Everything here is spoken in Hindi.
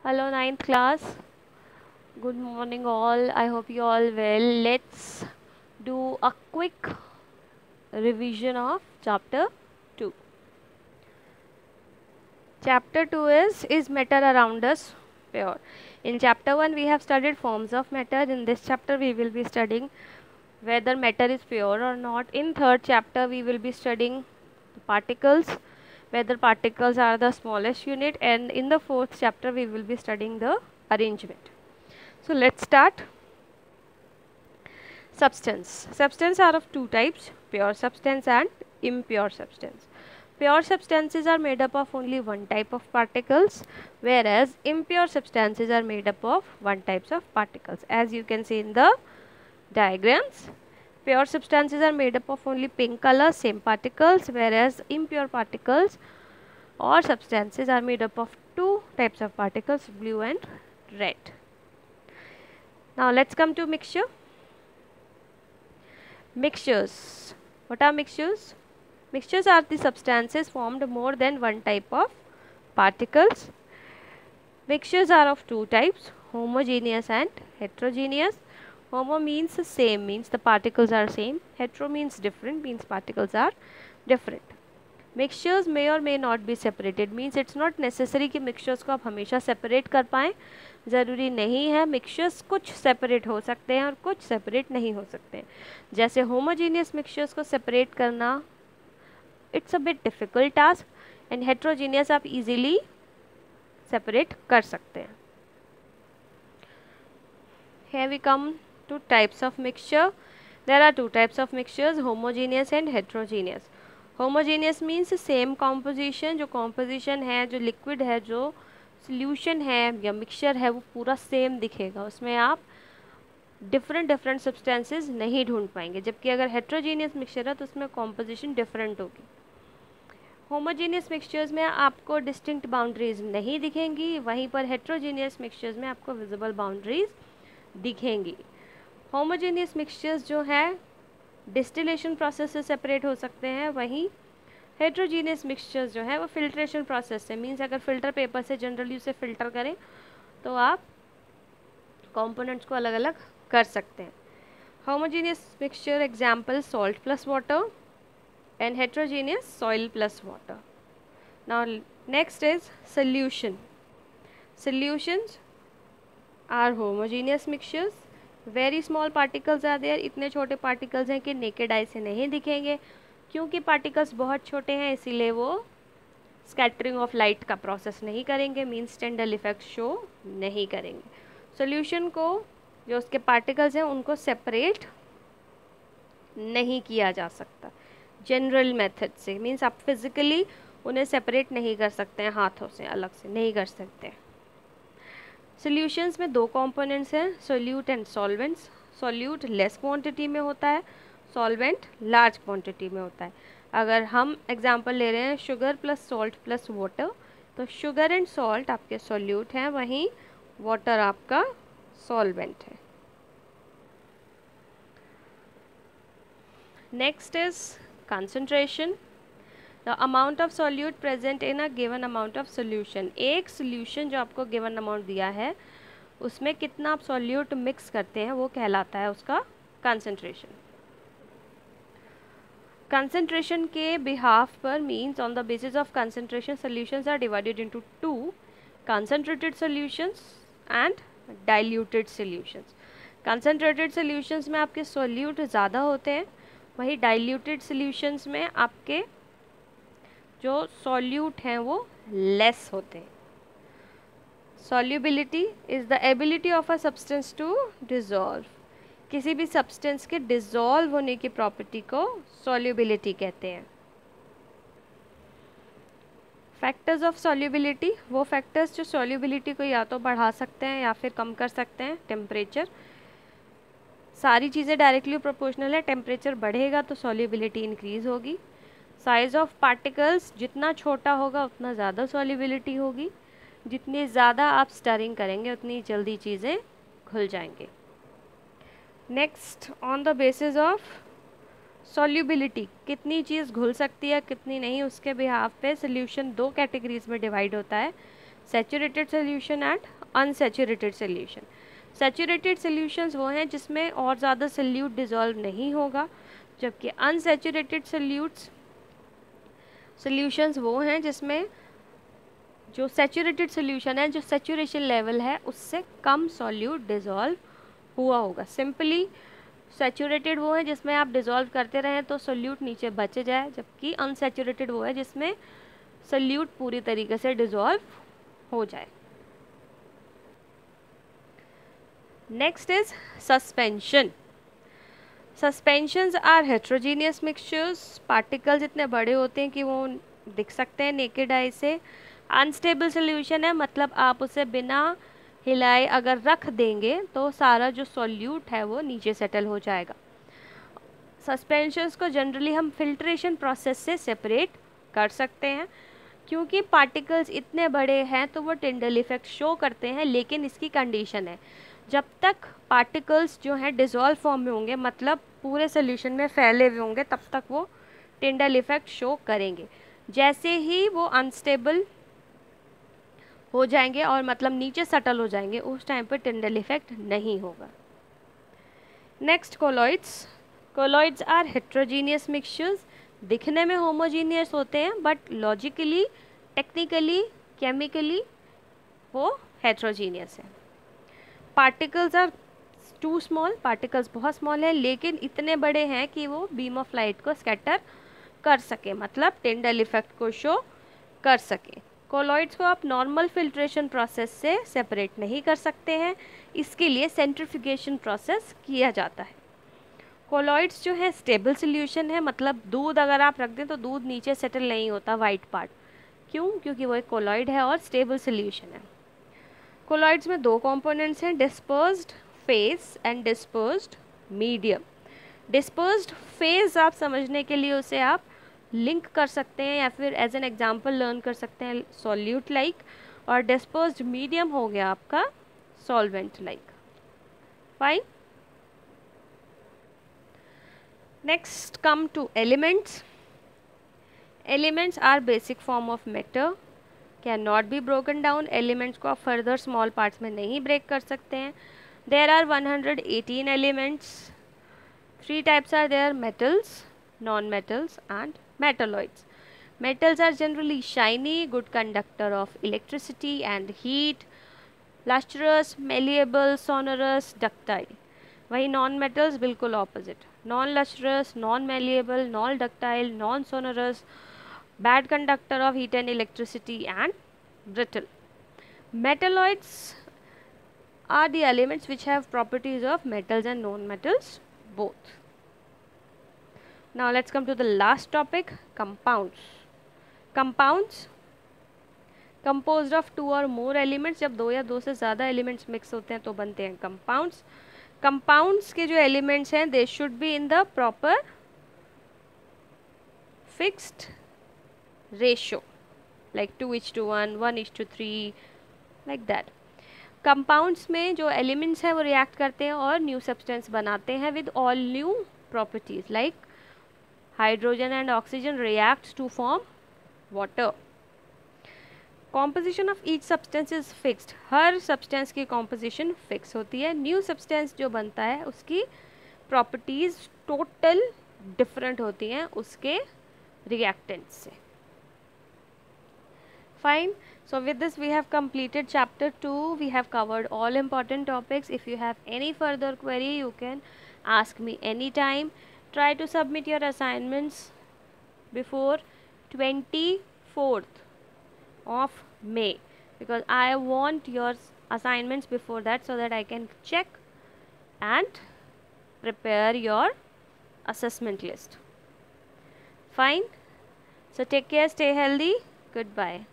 Hello, ninth class. Good morning, all. I hope you all well. Let's do a quick revision of chapter 2. Chapter 2 is matter around us pure. In chapter 1, we have studied forms of matter. In this chapter, we will be studying whether matter is pure or not. In third chapter, we will be studying particles, whether particles are the smallest unit, and in the fourth chapter, we will be studying the arrangement. So let's start. Substance. Substance are of two types, pure substance and impure substance. Pure substances are made up of only one type of particles, whereas impure substances are made up of one types of particles. As you can see in the diagrams, pure substances are made up of only pink color, same particles, whereas impure particles or substances are made up of two types of particles, blue and red. Now let's come to mixture. Mixtures. What are mixtures? Mixtures are the substances formed more than one type of particles. Mixtures are of two types, homogeneous and heterogeneous. Homo means the same, means the particles are same. Hetero means different, means particles are different. Mixtures may or may not be separated, means it's not necessary कि mixtures को आप हमेशा separate कर पाएँ, ज़रूरी नहीं है. मिक्सचर्स कुछ सेपरेट हो सकते हैं और कुछ सेपरेट नहीं हो सकते हैं. जैसे होमोजीनियस मिक्सचर्स को सेपरेट करना it's a bit difficult task, and heterogeneous आप इजीली सेपरेट कर सकते हैं. Here we come to types of mixture. There are two types of mixtures, homogeneous and heterogeneous. Homogeneous means same composition, जो कॉम्पोजिशन है, जो लिक्विड है, जो सॉल्यूशन है या मिक्सचर है, वो पूरा सेम दिखेगा, उसमें आप डिफरेंट सब्सटेंसेस नहीं ढूंढ पाएंगे. जबकि अगर हेट्रोजीनियस मिक्सचर है तो उसमें कॉम्पोजिशन डिफरेंट होगी. होमोजीनियस मिक्सचर्स में आपको डिस्टिंक्ट बाउंड्रीज नहीं दिखेंगी, वहीं पर हेट्रोजीनियस मिक्सचर्स में आपको विजिबल बाउंड्रीज दिखेंगी. होमोजीनियस मिक्सचर्स जो है डिस्टिलेशन प्रोसेस से सेपरेट हो सकते हैं, वहीं हेट्रोजीनियस मिक्सचर्स जो है वो फिल्ट्रेशन प्रोसेस से, मीन्स अगर फिल्टर पेपर से जनरली उसे फिल्टर करें तो आप कंपोनेंट्स को अलग अलग कर सकते हैं. Homogeneous mixture example salt plus water and heterogeneous soil plus water. Now next is solution. Solutions are homogeneous mixtures, very small particles are there. इतने छोटे पार्टिकल्स हैं कि नेकेड आई से नहीं दिखेंगे. क्योंकि पार्टिकल्स बहुत छोटे हैं इसीलिए वो स्कैटरिंग ऑफ लाइट का प्रोसेस नहीं करेंगे, मीन्स टेंडल इफेक्ट शो नहीं करेंगे. सॉल्यूशन को जो उसके पार्टिकल्स हैं उनको सेपरेट नहीं किया जा सकता जनरल मेथड से, मीन्स आप फिजिकली उन्हें सेपरेट नहीं कर सकते हैं, हाथों से अलग से नहीं कर सकते. सॉल्यूशंस में दो कंपोनेंट्स हैं, solute and solvents. Solute less quantity में होता है, सॉल्वेंट लार्ज क्वांटिटी में होता है. अगर हम एग्जांपल ले रहे हैं sugar plus salt plus water, तो शुगर एंड सॉल्ट आपके सोल्यूट हैं, वहीं वाटर आपका सॉल्वेंट है. Next is concentration. The amount of solute present in a given amount of solution. एक सोल्यूशन जो आपको गिवन अमाउंट दिया है उसमें कितना आप सोल्यूट मिक्स करते हैं वो कहलाता है उसका कंसंट्रेशन. कंसंट्रेशन के बिहाफ पर, means on the basis of concentration solutions are divided into two, concentrated solutions and diluted solutions. Concentrated solutions में आपके सोल्यूट ज़्यादा होते हैं, वहीं डाइल्यूटेड सॉल्यूशंस में आपके जो सोल्यूट हैं वो लेस होते हैं. Solubility is the ability of a substance to dissolve. किसी भी सब्सटेंस के डिज़ोल्व होने की प्रॉपर्टी को सॉल्युबिलिटी कहते हैं. फैक्टर्स ऑफ सॉल्युबिलिटी, वो फैक्टर्स जो सॉल्युबिलिटी को या तो बढ़ा सकते हैं या फिर कम कर सकते हैं. टेम्परेचर, सारी चीज़ें डायरेक्टली प्रोपोर्शनल है, टेम्परेचर बढ़ेगा तो सॉल्युबिलिटी इंक्रीज़ होगी. साइज़ ऑफ पार्टिकल्स, जितना छोटा होगा उतना ज़्यादा सॉल्युबिलिटी होगी, जितनी ज़्यादा आप स्टरिंग करेंगे उतनी जल्दी चीज़ें घुल जाएंगे. Next, on the basis of solubility, कितनी चीज़ घुल सकती है कितनी नहीं, उसके बिहाफ पे सोल्यूशन दो कैटेगरीज में डिवाइड होता है. Saturated solution and unsaturated solution. Saturated solutions वो हैं जिसमें और ज़्यादा सोल्यूट डिज़ोल्व नहीं होगा, जबकि अनसैचुरेटेड सोल्यूशंस वो हैं जिसमें जो सैचुरेटेड सोल्यूशन है, जो सैचुरेशन लेवल है उससे कम सोल्यूट डिज़ोल्व हुआ होगा। सिंपली सैचुरेटेड वो है जिसमें आप डिज़ोल्व करते रहें तो सोल्यूट नीचे बच जाए, जबकि अनसैचुरेटेड वो है जिसमें सोल्यूट पूरी तरीके से डिज़ोल्व हो जाए। Next is suspension. Suspensions are heterogeneous mixtures. Particles इतने बड़े होते हैं कि वो दिख सकते हैं नेकेड आई से। अनस्टेबल सोल्यूशन है, मतलब आप उसे बिना हिलाए अगर रख देंगे तो सारा जो सॉल्यूट है वो नीचे सेटल हो जाएगा। सस्पेंशंस को जनरली हम फिल्ट्रेशन प्रोसेस से सेपरेट कर सकते हैं, क्योंकि पार्टिकल्स इतने बड़े हैं तो वो टिंडल इफेक्ट शो करते हैं, लेकिन इसकी कंडीशन है जब तक पार्टिकल्स जो हैं डिज़ोल्व फॉर्म में होंगे, मतलब पूरे सोल्यूशन में फैले हुए होंगे, तब तक वो टिंडल इफेक्ट शो करेंगे। जैसे ही वो अनस्टेबल हो जाएंगे और मतलब नीचे सटल हो जाएंगे, उस टाइम पे टिंडल इफेक्ट नहीं होगा। Next colloids. Colloids are heterogeneous mixtures. दिखने में होमोजीनियस होते हैं बट लॉजिकली, टेक्निकली, केमिकली वो हेट्रोजीनियस है। Particles are too small. Particles बहुत स्मॉल है लेकिन इतने बड़े हैं कि वो बीम ऑफ लाइट को स्कैटर कर सके, मतलब टिंडल इफेक्ट को शो कर सके। कोलॉइड्स को आप नॉर्मल फिल्ट्रेशन प्रोसेस से सेपरेट नहीं कर सकते हैं, इसके लिए सेंट्रीफ्यूगेशन प्रोसेस किया जाता है। कोलॉइड्स जो है स्टेबल सोल्यूशन है, मतलब दूध अगर आप रख दें तो दूध नीचे सेटल नहीं होता वाइट पार्ट। क्यों? क्योंकि वो एक कोलॉइड है और स्टेबल सोल्यूशन है। कोलॉइड्स में दो कंपोनेंट्स हैं, dispersed phase and dispersed medium. Dispersed phase आप समझने के लिए उसे आप लिंक कर सकते हैं या फिर एज एन एग्जांपल लर्न कर सकते हैं सॉल्यूट लाइक, और डिस्पर्स्ड मीडियम हो गया आपका solvent like. Fine. Next come to elements. Elements are basic form of matter, can not be broken down. Elements को आप फर्दर स्मॉल पार्ट्स में नहीं ब्रेक कर सकते हैं। There are 118 elements. 3 types are there, metals, non metals and metalloids. Metals are generally shiny, good conductor of electricity and heat, lustrous, malleable, sonorous, ductile. वही non metals बिल्कुल opposite, non lustrous, non malleable, non ductile, non sonorous, bad conductor of heat and electricity and brittle. Metalloids are the elements which have properties of metals and non metals both. Now let's come to the last topic, compounds. Compounds composed of 2 or more elements, जब 2 या 2 से ज़्यादा elements mix होते हैं तो बनते हैं compounds. Compounds के जो elements हैं they should be in the proper fixed ratio, like 2:1, 1:3, like that. Compounds में जो elements हैं वो react करते हैं और new substance बनाते हैं with all new properties, like hydrogen and oxygen reacts to form water. Composition of each substance is fixed. Her substance की composition fix होती है. New substance जो बनता है उसकी properties total different होती हैं उसके reactants से. Fine. So with this we have completed chapter 2. We have covered all important topics. If you have any further query you can ask me anytime. Try to submit your assignments before 24th of May, because I want your assignments before that so that I can check and prepare your assessment list. Fine. So take care, stay healthy. Goodbye.